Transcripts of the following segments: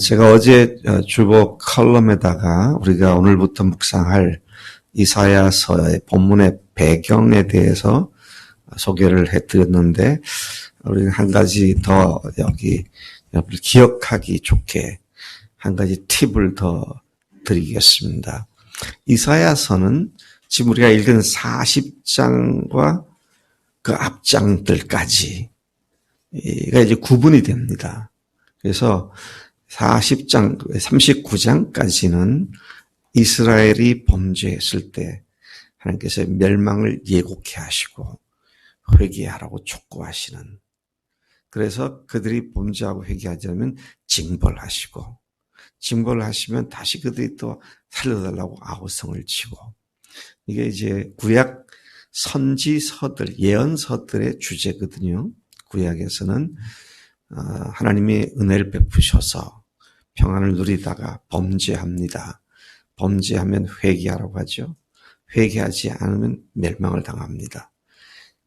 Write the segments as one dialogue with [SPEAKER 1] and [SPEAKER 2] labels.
[SPEAKER 1] 제가 어제 주보 컬럼에다가 우리가 오늘부터 묵상할 이사야서의 본문의 배경에 대해서 소개를 해드렸는데, 우리는 한 가지 더 여기 기억하기 좋게 한 가지 팁을 더 드리겠습니다. 이사야서는 지금 우리가 읽은 40장과 그 앞장들까지가 이제 구분이 됩니다. 그래서 40장, 39장까지는 이스라엘이 범죄했을 때 하나님께서 멸망을 예고케 하시고 회개하라고 촉구하시는, 그래서 그들이 범죄하고 회개하지 않으면 징벌하시고, 징벌을 하시면 다시 그들이 또 살려달라고 아우성을 치고, 이게 이제 구약 선지서들, 예언서들의 주제거든요. 구약에서는 하나님이 은혜를 베푸셔서 평안을 누리다가 범죄합니다. 범죄하면 회개하라고 하죠. 회개하지 않으면 멸망을 당합니다.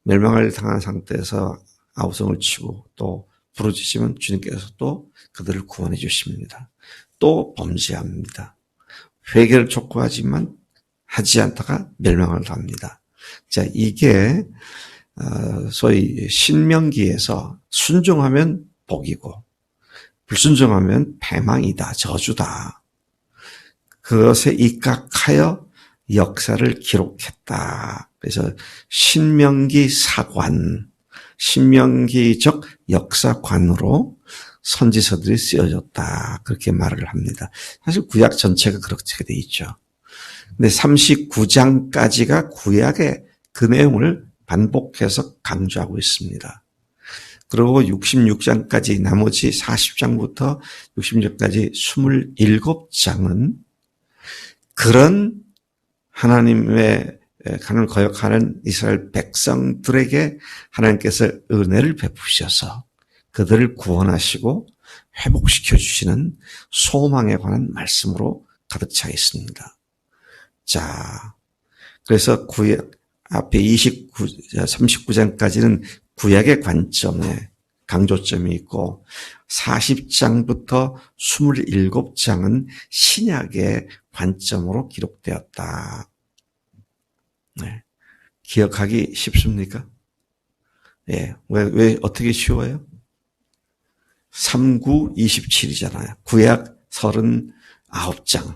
[SPEAKER 1] 멸망을 당한 상태에서 아우성을 치고 또 부르짖으면 주님께서 또 그들을 구원해 주십니다. 또 범죄합니다. 회개를 촉구하지만 하지 않다가 멸망을 당합니다. 자, 이게 소위 신명기에서 순종하면 복이고 불순종하면 패망이다, 저주다. 그것에 입각하여 역사를 기록했다. 그래서 신명기 사관, 신명기적 역사관으로 선지서들이 쓰여졌다. 그렇게 말을 합니다. 사실 구약 전체가 그렇게 돼 있죠. 근데 39장까지가 구약의 그 내용을 반복해서 강조하고 있습니다. 그리고 66장까지 나머지 40장부터 66장까지 27장은 그런 하나님의 하나님을 거역하는 이스라엘 백성들에게 하나님께서 은혜를 베푸셔서 그들을 구원하시고 회복시켜 주시는 소망에 관한 말씀으로 가득 차 있습니다. 자, 그래서 구약 앞에 39장까지는 구약의 관점에 강조점이 있고 40장부터 27장은 신약의 관점으로 기록되었다. 네. 기억하기 쉽습니까? 예. 왜 어떻게 쉬워요? 39, 27이잖아요. 구약 39장,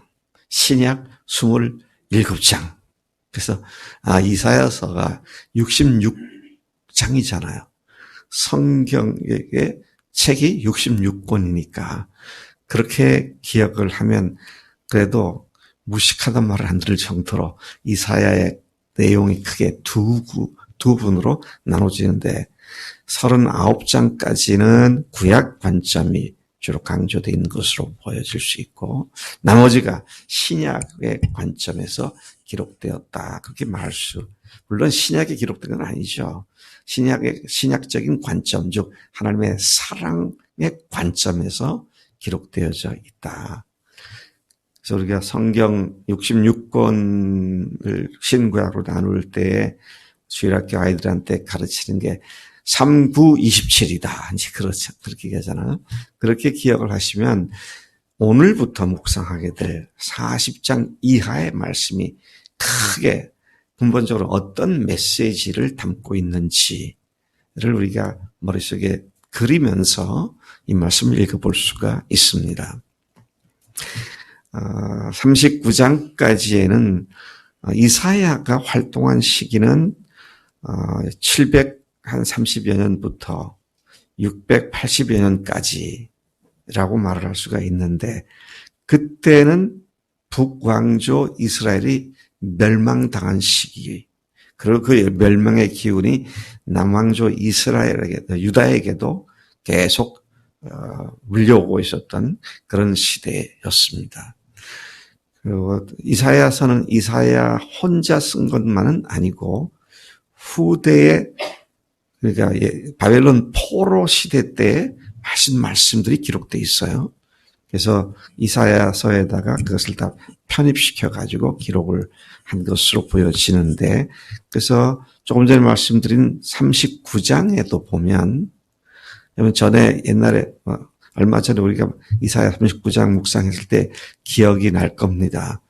[SPEAKER 1] 신약 27장. 그래서 이사야서가 66장이잖아요. 성경의 책이 66권이니까 그렇게 기억을 하면 그래도 무식하단 말을 안 들을 정도로 이사야의 내용이 크게 두 분으로 나눠지는데 39장까지는 구약 관점이 주로 강조되어 있는 것으로 보여질 수 있고 나머지가 신약의 관점에서 기록되었다. 그렇게 말할 수, 물론 신약에 기록된 건 아니죠. 신약적인 관점, 즉 하나님의 사랑의 관점에서 기록되어져 있다. 그래서 우리가 성경 66권을 신구약으로 나눌 때 주일학교 아이들한테 가르치는 게 39, 27이다. 이제 그렇게 얘기하잖아요. 그렇게 기억을 하시면 오늘부터 묵상하게 될 40장 이하의 말씀이 크게 근본적으로 어떤 메시지를 담고 있는지를 우리가 머릿속에 그리면서 이 말씀을 읽어볼 수가 있습니다. 39장까지에는 이사야가 활동한 시기는 730여 년부터 680여 년까지라고 말을 할 수가 있는데 그때는 북왕조 이스라엘이 멸망당한 시기, 그리고 그 멸망의 기운이 남왕조 이스라엘에게, 유다에게도 계속 물려오고 있었던 그런 시대였습니다. 그리고 이사야서는 이사야 혼자 쓴 것만은 아니고 후대에, 그러니까 바벨론 포로 시대 때 하신 말씀들이 기록되어 있어요. 그래서 이사야서에다가 그것을 다 편입시켜가지고 기록을 한 것으로 보여지는데, 그래서 조금 전에 말씀드린 39장에도 보면, 전에 옛날에 얼마 전에 우리가 이사야 39장 묵상했을 때 기억이 날 겁니다.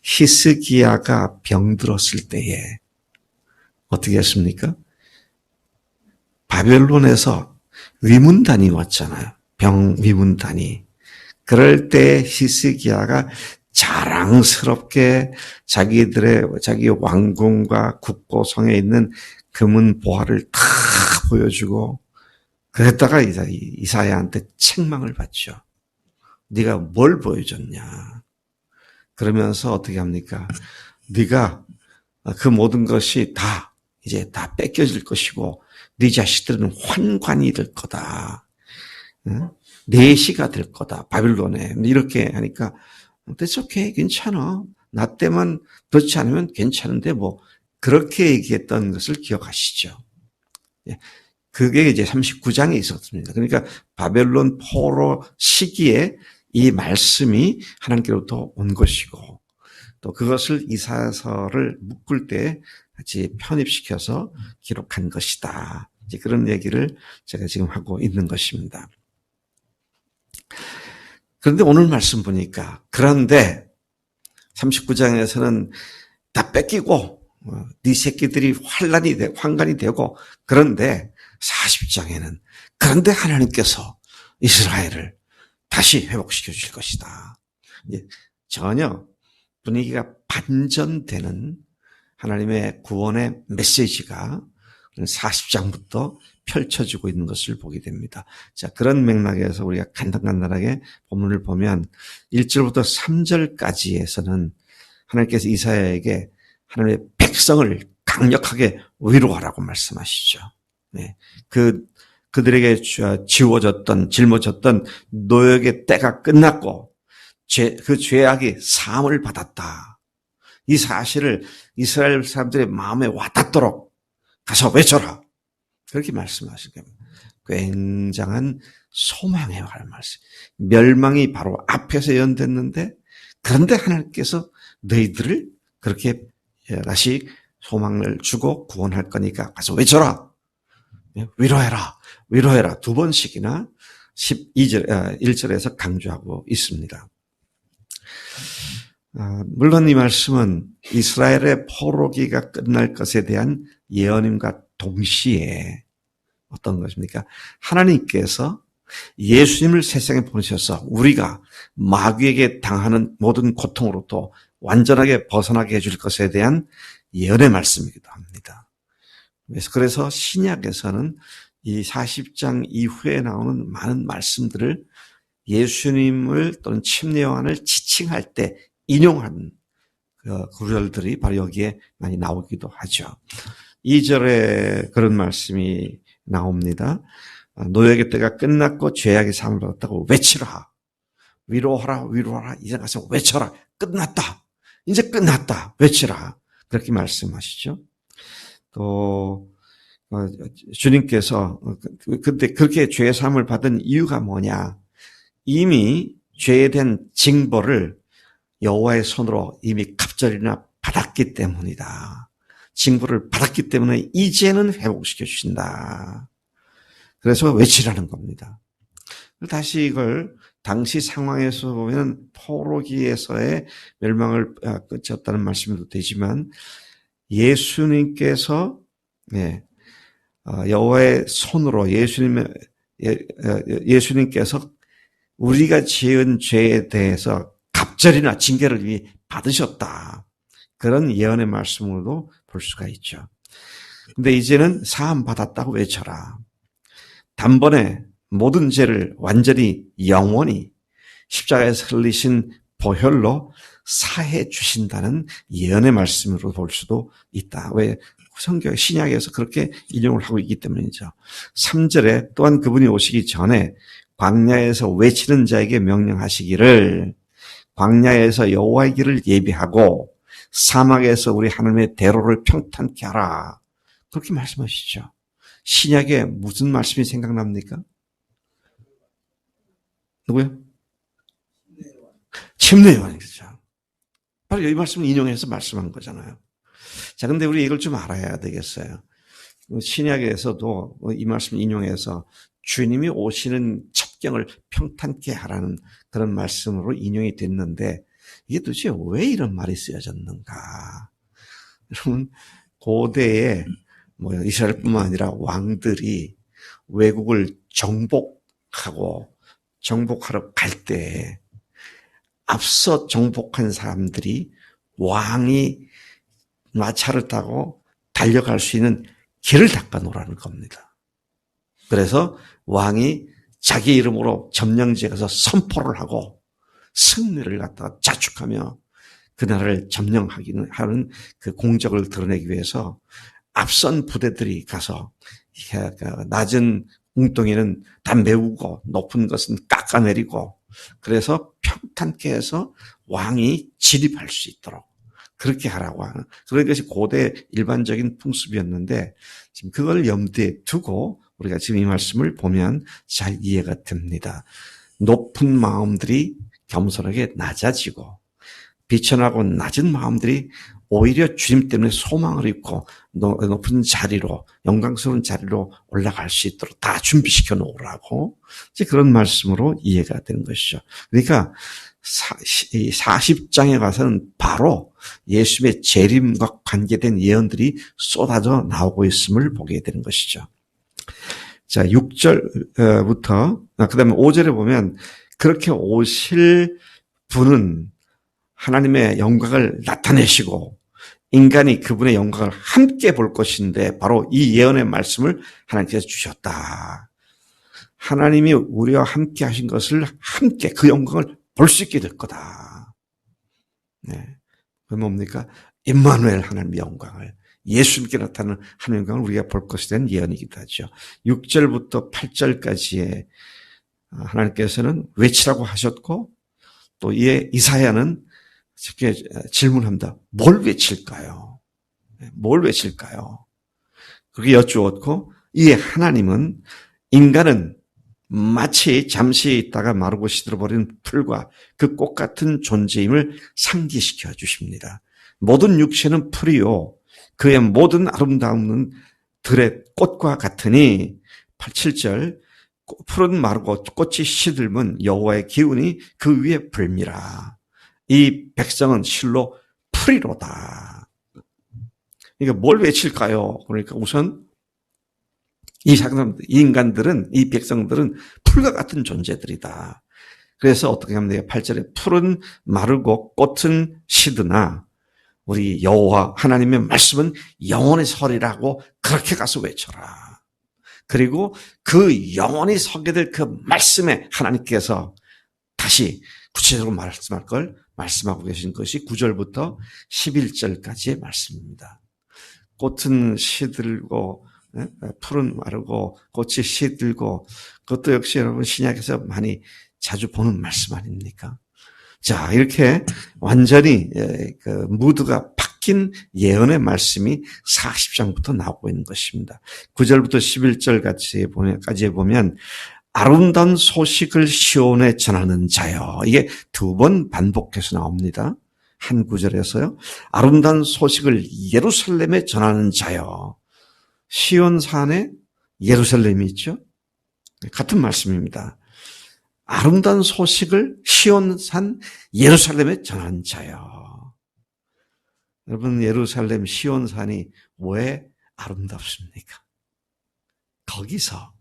[SPEAKER 1] 히스기야가 병들었을 때에 어떻게 했습니까? 바벨론에서 위문단이 왔잖아요. 위문단이. 그럴 때 히스기야가 자랑스럽게 자기 왕궁과 국고성에 있는 금은 보화를 다 보여주고 그랬다가 이사야한테 책망을 받죠. 네가 뭘 보여줬냐. 그러면서 어떻게 합니까? 네가 그 모든 것이 이제 다 뺏겨질 것이고 네 자식들은 환관이 될 거다. 내시가 될 거다. 바빌론에. 이렇게 하니까 That's okay. 괜찮아. 나 때만 그렇지 않으면 괜찮은데 그렇게 얘기했던 것을 기억하시죠. 그게 이제 39장에 있었습니다. 그러니까 바벨론 포로 시기에 이 말씀이 하나님께로부터 온 것이고 또 그것을 이사야서를 묶을 때 같이 편입시켜서 기록한 것이다. 이제 그런 얘기를 제가 지금 하고 있는 것입니다. 그런데 오늘 말씀 보니까 그런데 39장에서는 다 뺏기고 네 새끼들이 환관이 되고 그런데 40장에는 그런데 하나님께서 이스라엘을 다시 회복시켜 주실 것이다. 이제 전혀 분위기가 반전되는 하나님의 구원의 메시지가 40장부터 펼쳐지고 있는 것을 보게 됩니다. 자, 그런 맥락에서 우리가 간단하게 본문을 보면 1절부터 3절까지에서는 하나님께서 이사야에게 하나님의 백성을 강력하게 위로하라고 말씀하시죠. 네. 그들에게 짊어졌던 노역의 때가 끝났고 그 죄악이 사함을 받았다. 이 사실을 이스라엘 사람들의 마음에 와닿도록 가서 외쳐라. 그렇게 말씀하실 겁니다. 굉장한 소망에 관한 말씀. 멸망이 바로 앞에서 예언됐는데 그런데 하나님께서 너희들을 그렇게 다시 소망을 주고 구원할 거니까 가서 외쳐라. 위로해라. 두 번씩이나 1절에서 강조하고 있습니다. 물론 이 말씀은 이스라엘의 포로기가 끝날 것에 대한 예언임과 동시에 어떤 것입니까? 하나님께서 예수님을 세상에 보내셔서 우리가 마귀에게 당하는 모든 고통으로부터 완전하게 벗어나게 해줄 것에 대한 예언의 말씀이기도 합니다. 그래서 신약에서는 이 40장 이후에 나오는 많은 말씀들을 예수님을 또는 침례 요한을 지칭할 때 인용한 구절들이 바로 여기에 많이 나오기도 하죠. 2절에 그런 말씀이 나옵니다. 노역의 때가 끝났고 죄악의 사함을 받았다고 외치라. 위로하라. 이제 가서 외쳐라. 끝났다. 이제 끝났다. 외치라. 그렇게 말씀하시죠. 또 주님께서 근데 그렇게 죄 사함을 받은 이유가 뭐냐? 이미 죄에 대한 징벌을 여호와의 손으로 이미 갑절이나 받았기 때문이다. 징벌을 받았기 때문에 이제는 회복시켜 주신다. 그래서 외치라는 겁니다. 다시 이걸 당시 상황에서 보면 포로기에서의 멸망을 끝쳤다는 말씀도 되지만 예수님께서 여호와의 손으로 예수님께서 우리가 지은 죄에 대해서 갑절이나 징계를 이미 받으셨다. 그런 예언의 말씀으로도 볼 수가 있죠. 근데 이제는 사함 받았다고 외쳐라. 단번에 모든 죄를 완전히 영원히 십자가에서 흘리신 보혈로 사해 주신다는 예언의 말씀으로 볼 수도 있다. 왜? 성경 신약에서 그렇게 인용을 하고 있기 때문이죠. 3절에 또한 그분이 오시기 전에 광야에서 외치는 자에게 명령하시기를 광야에서 여호와의 길을 예비하고 사막에서 우리 하나님의 대로를 평탄케 하라. 그렇게 말씀하시죠. 신약에 무슨 말씀이 생각납니까? 누구요? 침례 요한이죠. 바로 이 말씀을 인용해서 말씀한 거잖아요. 자, 근데 우리 이걸 좀 알아야 되겠어요. 신약에서도 이 말씀 인용해서 주님이 오시는 첩경을 평탄케 하라는 그런 말씀으로 인용이 됐는데 이게 도대체 왜 이런 말이 쓰여졌는가? 여러분, 고대에 이스라엘뿐만 아니라 왕들이 외국을 정복하러 갈 때 앞서 정복한 사람들이 왕이 마차를 타고 달려갈 수 있는 길을 닦아 놓으라는 겁니다. 그래서 왕이 자기 이름으로 점령지에 가서 선포를 하고 승리를 갖다가 자축하며 그 나라를 점령하기는 하는 그 공적을 드러내기 위해서 앞선 부대들이 가서 낮은 웅덩이는 다 메우고 높은 것은 깎아내리고 그래서 평탄케 해서 왕이 진입할 수 있도록 그렇게 하라고 하는 그런 것이 고대 일반적인 풍습이었는데 지금 그걸 염두에 두고 우리가 지금 이 말씀을 보면 잘 이해가 됩니다. 높은 마음들이 겸손하게 낮아지고 비천하고 낮은 마음들이 오히려 주님 때문에 소망을 입고 높은 자리로 영광스러운 자리로 올라갈 수 있도록 다 준비시켜 놓으라고 이제 그런 말씀으로 이해가 되는 것이죠. 그러니까 40장에 가서는 바로 예수님의 재림과 관계된 예언들이 쏟아져 나오고 있음을 보게 되는 것이죠. 자, 6절부터 그다음에 5절에 보면 그렇게 오실 분은 하나님의 영광을 나타내시고 인간이 그분의 영광을 함께 볼 것인데 바로 이 예언의 말씀을 하나님께서 주셨다. 하나님이 우리와 함께 하신 것을 함께 그 영광을 볼 수 있게 될 거다. 네. 그 뭡니까? 임마누엘 하나님의 영광을 예수님께 나타나는 하나님의 영광을 우리가 볼 것에 대한 예언이기도 하죠. 6절부터 8절까지의 하나님께서는 외치라고 하셨고 또 이에 이사야는 쉽게 질문합니다. 뭘 외칠까요? 뭘 외칠까요? 그렇게 여쭈었고 이에 하나님은 인간은 마치 잠시 있다가 마르고 시들어버리는 풀과 그 꽃 같은 존재임을 상기시켜 주십니다. 모든 육체는 풀이요 그의 모든 아름다움은 들의 꽃과 같으니 7절 풀은 마르고 꽃이 시들면 여호와의 기운이 그 위에 불미라. 이 백성은 실로 풀이로다. 그러니까 뭘 외칠까요? 그러니까 우선 이 인간들은 이 백성들은 풀과 같은 존재들이다. 그래서 어떻게 하면 돼요? 8절에 풀은 마르고 꽃은 시드나 우리 여호와 하나님의 말씀은 영원히 서리라고 그렇게 가서 외쳐라. 그리고 그 영원히 서게 될 그 말씀에 하나님께서 다시 구체적으로 말씀할 걸 말씀하고 계신 것이 9절부터 11절까지의 말씀입니다. 꽃은 시들고 풀은 마르고 꽃이 시들고 그것도 역시 여러분 신약에서 많이 자주 보는 말씀 아닙니까? 자, 이렇게 완전히 그 무드가 바뀐 예언의 말씀이 40장부터 나오고 있는 것입니다. 9절부터 11절까지 보면 아름다운 소식을 시온에 전하는 자여. 이게 두 번 반복해서 나옵니다. 한 구절에서요. 아름다운 소식을 예루살렘에 전하는 자여. 시온산에 예루살렘이 있죠. 같은 말씀입니다. 아름다운 소식을 시온산 예루살렘에 전하는 자여. 여러분 예루살렘 시온산이 왜 아름답습니까? 거기서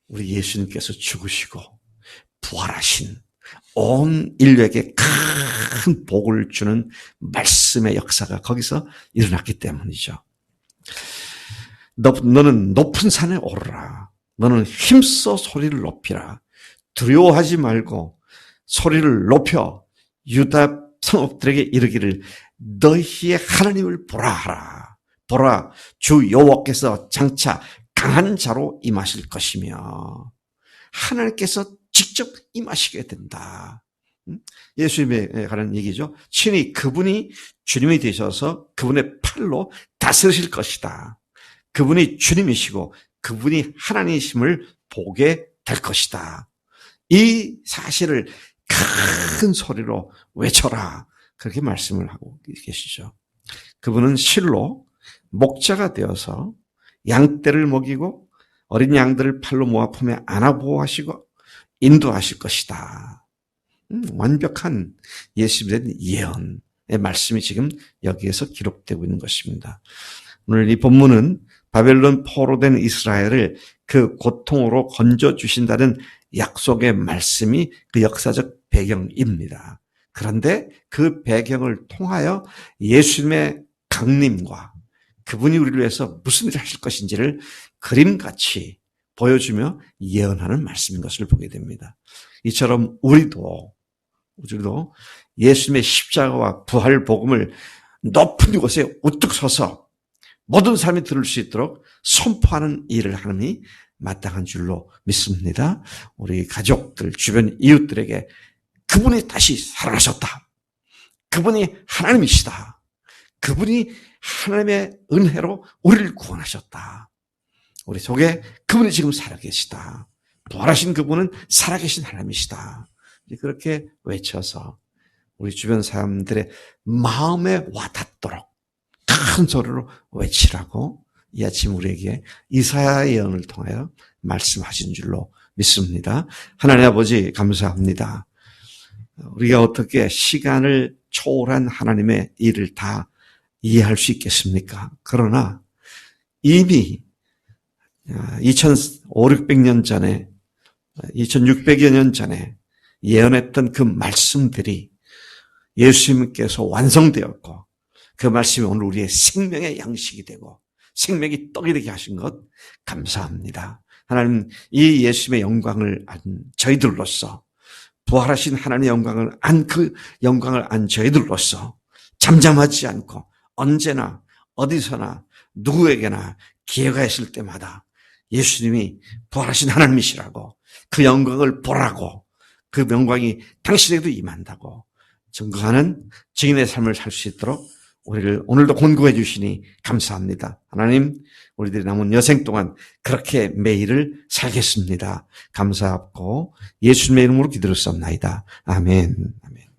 [SPEAKER 1] 우리 예수님께서 죽으시고 부활하신 온 인류에게 큰 복을 주는 말씀의 역사가 거기서 일어났기 때문이죠. 너는 높은 산에 오르라. 너는 힘써 소리를 높이라. 두려워하지 말고 소리를 높여 유다 성읍들에게 이르기를 너희의 하나님을 보라 하라. 보라 주 여호와께서 장차 강한 자로 임하실 것이며 하나님께서 직접 임하시게 된다. 예수님에 관한 얘기죠. 친히 그분이 주님이 되셔서 그분의 팔로 다스리실 것이다. 그분이 주님이시고 그분이 하나님이심을 보게 될 것이다. 이 사실을 큰 소리로 외쳐라. 그렇게 말씀을 하고 계시죠. 그분은 실로 목자가 되어서 양떼를 먹이고 어린 양들을 팔로 모아 품에 안아 보호하시고 인도하실 것이다. 완벽한 예수님의 예언의 말씀이 지금 여기에서 기록되고 있는 것입니다. 오늘 이 본문은 바벨론 포로된 이스라엘을 그 고통으로 건져주신다는 약속의 말씀이 그 역사적 배경입니다. 그런데 그 배경을 통하여 예수님의 강림과 그분이 우리를 위해서 무슨 일을 하실 것인지를 그림같이 보여주며 예언하는 말씀인 것을 보게 됩니다. 이처럼 우리도 예수님의 십자가와 부활 복음을 높은 곳에 우뚝 서서 모든 사람이 들을 수 있도록 선포하는 일을 하느니 마땅한 줄로 믿습니다. 우리 가족들, 주변 이웃들에게 그분이 다시 살아나셨다. 그분이 하나님이시다. 그분이 하나님의 은혜로 우리를 구원하셨다. 우리 속에 그분이 지금 살아계시다. 부활하신 그분은 살아계신 하나님이시다. 그렇게 외쳐서 우리 주변 사람들의 마음에 와닿도록 큰 소리로 외치라고 이 아침 우리에게 이사야의 예언을 통하여 말씀하신 줄로 믿습니다. 하나님 아버지 감사합니다. 우리가 어떻게 시간을 초월한 하나님의 일을 다 이해할 수 있겠습니까? 그러나 이미 2,500~600년 전에 2,600여 년 전에 예언했던 그 말씀들이 예수님께서 완성되었고 그 말씀이 오늘 우리의 생명의 양식이 되고 생명이 떡이 되게 하신 것 감사합니다. 하나님 이 예수님의 영광을 안 저희들로서 부활하신 하나님의 영광을 안 저희들로서 잠잠하지 않고 언제나 어디서나 누구에게나 기회가 있을 때마다 예수님이 부활하신 하나님이시라고 그 영광을 보라고 그 영광이 당신에게도 임한다고 증거하는 증인의 삶을 살 수 있도록 우리를 오늘도 권고해 주시니 감사합니다. 하나님 우리들이 남은 여생 동안 그렇게 매일을 살겠습니다. 감사하고 예수님의 이름으로 기도를 쌉나이다. 아멘. 아멘.